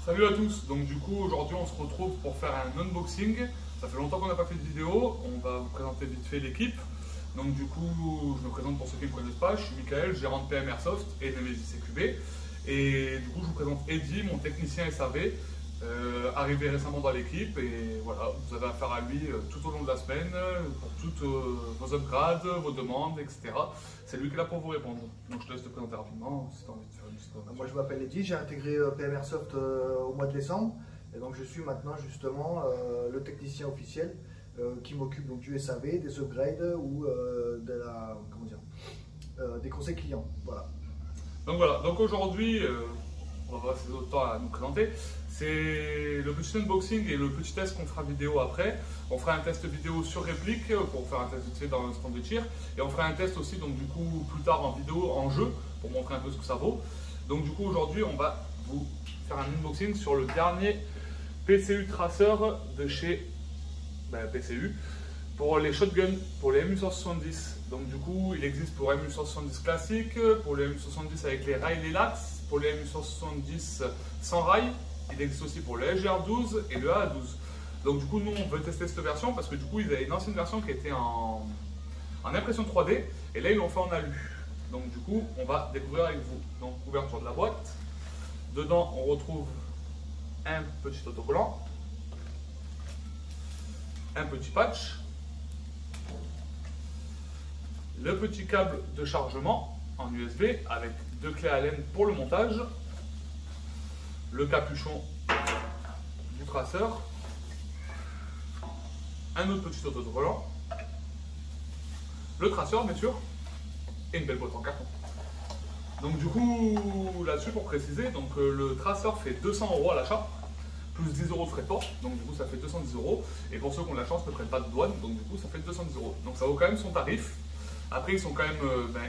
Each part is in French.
Salut à tous, donc du coup aujourd'hui on se retrouve pour faire un unboxing. Ça fait longtemps qu'on n'a pas fait de vidéo, on va vous présenter vite fait l'équipe. Donc du coup je me présente pour ceux qui ne me connaissent pas, je suis Michael, gérant de PM Airsoft et Nemesis CQB. Et du coup je vous présente Eddy, mon technicien SAV, arrivé récemment dans l'équipe. Et voilà, vous avez affaire à lui tout au long de la semaine pour toutes vos upgrades, vos demandes, etc. C'est lui qui est là pour vous répondre. Donc je te laisse te présenter rapidement si tu as envie de faire une petite présentation. Moi je m'appelle Eddy, j'ai intégré PM Airsoft au mois de décembre et donc je suis maintenant justement le technicien officiel qui m'occupe donc du SAV, des upgrades ou de la, comment dire, des conseils clients. Voilà. Donc aujourd'hui, on va passer d'autres temps à nous présenter. C'est le petit unboxing et le petit test qu'on fera vidéo après. On fera un test vidéo sur réplique pour faire un test vite fait dans le stand de tir. Et on fera un test aussi donc du coup plus tard en vidéo, en jeu, pour montrer un peu ce que ça vaut. Donc du coup aujourd'hui on va vous faire un unboxing sur le dernier PCU Tracer de chez PCU pour les shotguns, pour les M870. Donc du coup il existe pour M870 classique, pour les M870 avec les rails Lelax, pour les M870 sans rail. Il existe aussi pour le SGR12 et le AA12. Donc du coup nous on veut tester cette version parce que du coup ils avaient une ancienne version qui était en impression 3D et là ils l'ont fait en alu. Donc du coup on va découvrir avec vous. Donc ouverture de la boîte. Dedans on retrouve un petit autocollant, un petit patch, le petit câble de chargement en USB avec deux clés Allen pour le montage, le capuchon du traceur, un autre petit autocollant, le traceur bien sûr, et une belle boîte en carton. Donc du coup, là-dessus pour préciser, donc le traceur fait 200 € à l'achat, plus 10 € de frais de port, donc du coup ça fait 210 €. Et pour ceux qui ont la chance ne prennent pas de douane, donc du coup ça fait 210 €. Donc ça vaut quand même son tarif. Après ils sont quand même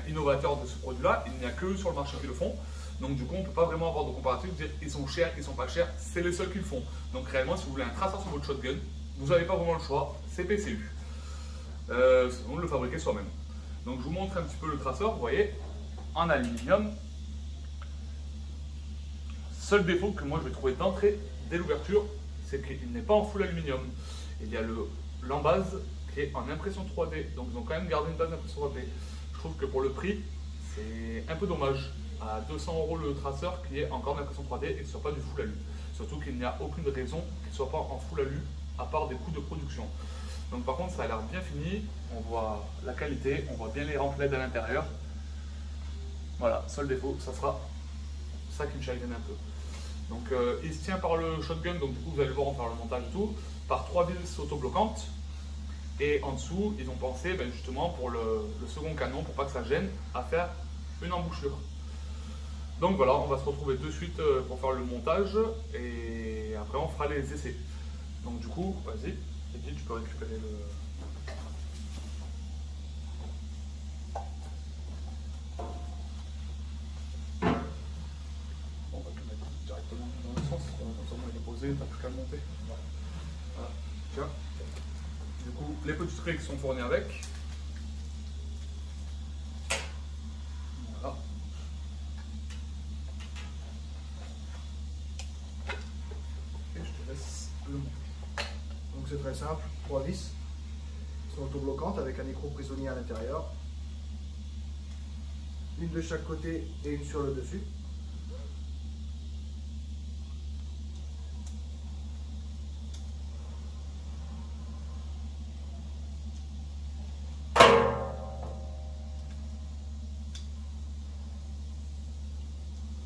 innovateurs de ce produit-là, il n'y a que eux sur le marché qui le font. Donc du coup on ne peut pas vraiment avoir de comparatif, dire ils sont chers, ils sont pas chers, c'est les seuls qui le font. Donc réellement si vous voulez un traceur sur votre shotgun, vous n'avez pas vraiment le choix, c'est PCU. On le fabriquer soi-même. Donc je vous montre un petit peu le traceur, vous voyez, en aluminium. Seul défaut que moi je vais trouver d'entrée dès l'ouverture, c'est qu'il n'est pas en full aluminium. Il y a l'embase qui est en impression 3D, donc ils ont quand même gardé une base d'impression 3D. Je trouve que pour le prix, c'est un peu dommage. À 200 € le traceur qui est encore en impression 3D et qui ne soit pas du full alu. Surtout qu'il n'y a aucune raison qu'il ne soit pas en full alu, à part des coûts de production. Donc par contre ça a l'air bien fini, on voit la qualité, on voit bien les rampes LED à l'intérieur. Voilà, seul défaut, ça sera ça qui me chagrine un peu. Donc il se tient par le shotgun, donc du coup vous allez voir on va faire le montage et tout, par 3 vis autobloquantes. Et en dessous ils ont pensé justement pour le second canon, pour pas que ça gêne, à faire une embouchure. Donc voilà, on va se retrouver de suite pour faire le montage et après on fera les essais. Donc du coup, vas-y, Eddy, tu peux récupérer le... On va le mettre directement dans le sens, comme ça il est posé, t'as plus qu'à le monter. Voilà, tiens. Du coup, les petites clés qui sont fournies avec. Voilà. Et je te laisse le monter. Donc c'est très simple, 3 vis qui sont autobloquantes avec un écrou prisonnier à l'intérieur. Une de chaque côté et une sur le dessus.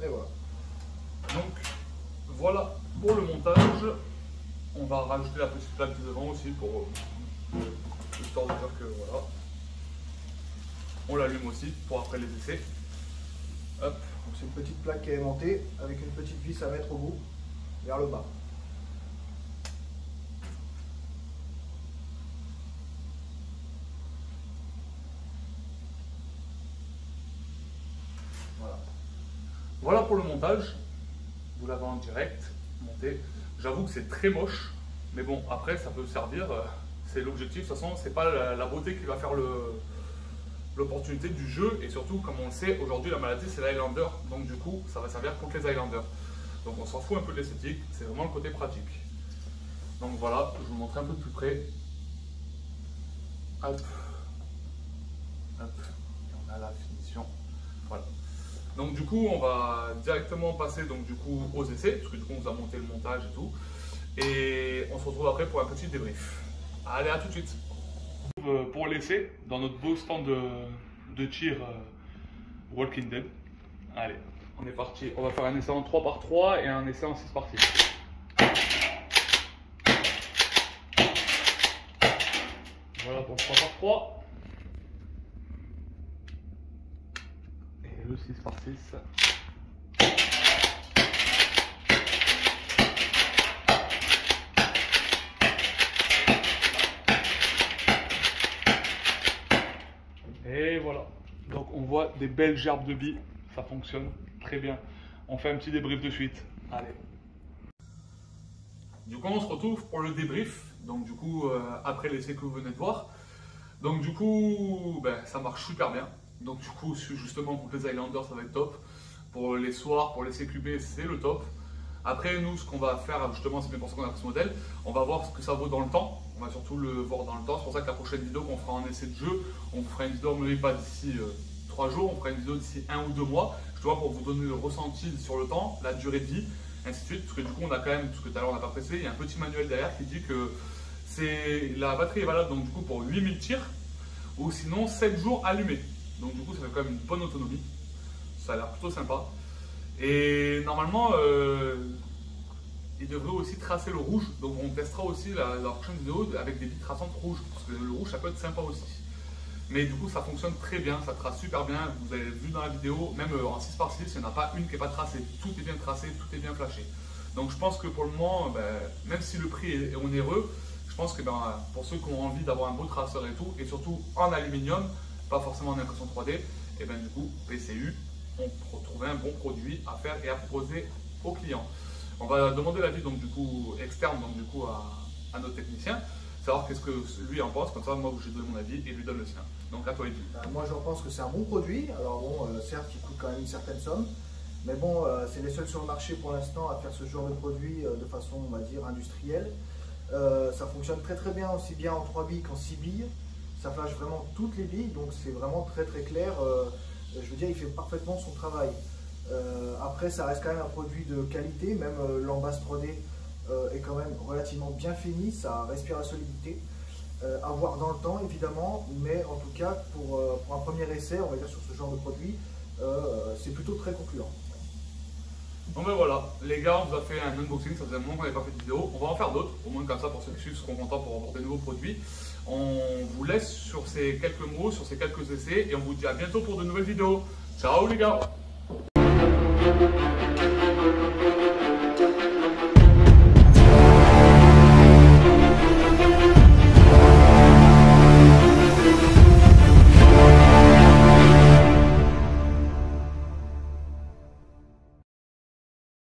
Et voilà. Donc voilà pour le montage. On va rajouter la petite plaque de devant aussi pour histoire de dire que voilà. On l'allume aussi pour après les essais. Hop. Donc c'est une petite plaque qui est aimantée avec une petite vis à mettre au bout vers le bas. Voilà. Voilà pour le montage. Vous l'avez en direct, monté. J'avoue que c'est très moche, mais bon, après ça peut servir. C'est l'objectif. De toute façon, c'est pas la beauté qui va faire l'opportunité du jeu. Et surtout, comme on le sait, aujourd'hui la maladie c'est l'Highlander. Donc du coup, ça va servir contre les Highlanders. Donc on s'en fout un peu de l'esthétique, c'est vraiment le côté pratique. Donc voilà, je vous montre un peu plus près. Hop. Hop. Et on a la finition. Voilà. Donc du coup, on va directement passer donc, du coup, aux essais, parce que du coup on vous a monté le montage et tout. Et on se retrouve après pour un petit débrief. Allez, à tout de suite. Pour l'essai, dans notre beau stand de tir Walking Dead. Allez, on est parti. On va faire un essai en 3x3 et un essai en 6x6. Voilà pour le 3x3. Et le 6x6. Et voilà. Donc on voit des belles gerbes de billes. Ça fonctionne très bien. On fait un petit débrief de suite. Allez. Du coup, on se retrouve pour le débrief. Donc du coup, après l'essai que vous venez de voir. Donc du coup, ben, ça marche super bien. Donc du coup, justement pour les Highlanders, ça va être top. Pour les soirs, pour les CQB, c'est le top. Après, nous, ce qu'on va faire, justement, c'est bien pour ça qu'on a pris ce modèle. On va voir ce que ça vaut dans le temps. On va surtout le voir dans le temps. C'est pour ça que la prochaine vidéo qu'on fera en essai de jeu, on fera une vidéo, mais pas d'ici 3 jours, on fera une vidéo d'ici 1 ou 2 mois. Je dois pour vous donner le ressenti sur le temps, la durée de vie, ainsi de suite. Parce que du coup, on a quand même, parce que tout à l'heure on n'a pas pressé, il y a un petit manuel derrière qui dit que la batterie est valable donc, du coup, pour 8000 tirs ou sinon 7 jours allumés. Donc du coup, ça fait quand même une bonne autonomie. Ça a l'air plutôt sympa. Et normalement, il devrait aussi tracer le rouge. Donc on testera aussi la prochaine vidéo avec des billes traçantes rouges. Parce que le rouge, ça peut être sympa aussi. Mais du coup, ça fonctionne très bien, ça trace super bien. Vous avez vu dans la vidéo, même en 6x6, il n'y en a pas une qui n'est pas tracée. Tout est bien tracé, tout est bien flashé. Donc je pense que pour le moment, même si le prix est onéreux, je pense que pour ceux qui ont envie d'avoir un beau traceur et tout, et surtout en aluminium, pas forcément en impression 3D, et bien du coup, PCU, on trouver un bon produit à faire et à proposer aux clients. On va demander l'avis donc du coup externe donc du coup à notre technicien, savoir qu'est-ce que lui en pense, comme ça moi j'ai donné mon avis et lui donne le sien. Donc à toi Eddy. Moi j'en pense que c'est un bon produit, alors bon certes il coûte quand même une certaine somme, mais bon c'est les seuls sur le marché pour l'instant à faire ce genre de produit de façon on va dire industrielle. Ça fonctionne très très bien aussi bien en 3 billes qu'en 6 billes, ça flash vraiment toutes les billes donc c'est vraiment très très clair, je veux dire il fait parfaitement son travail. Après ça reste quand même un produit de qualité, même l'embase 3D est quand même relativement bien fini, ça respire la solidité. À voir dans le temps évidemment, mais en tout cas pour un premier essai, on va dire sur ce genre de produit, c'est plutôt très concluant. Bon ben voilà, les gars, on vous a fait un unboxing, ça faisait un moment qu'on n'avait pas fait de vidéo. On va en faire d'autres, au moins comme ça pour ceux qui seront contents pour avoir des nouveaux produits. On vous laisse sur ces quelques mots, sur ces quelques essais, et on vous dit à bientôt pour de nouvelles vidéos. Ciao les gars!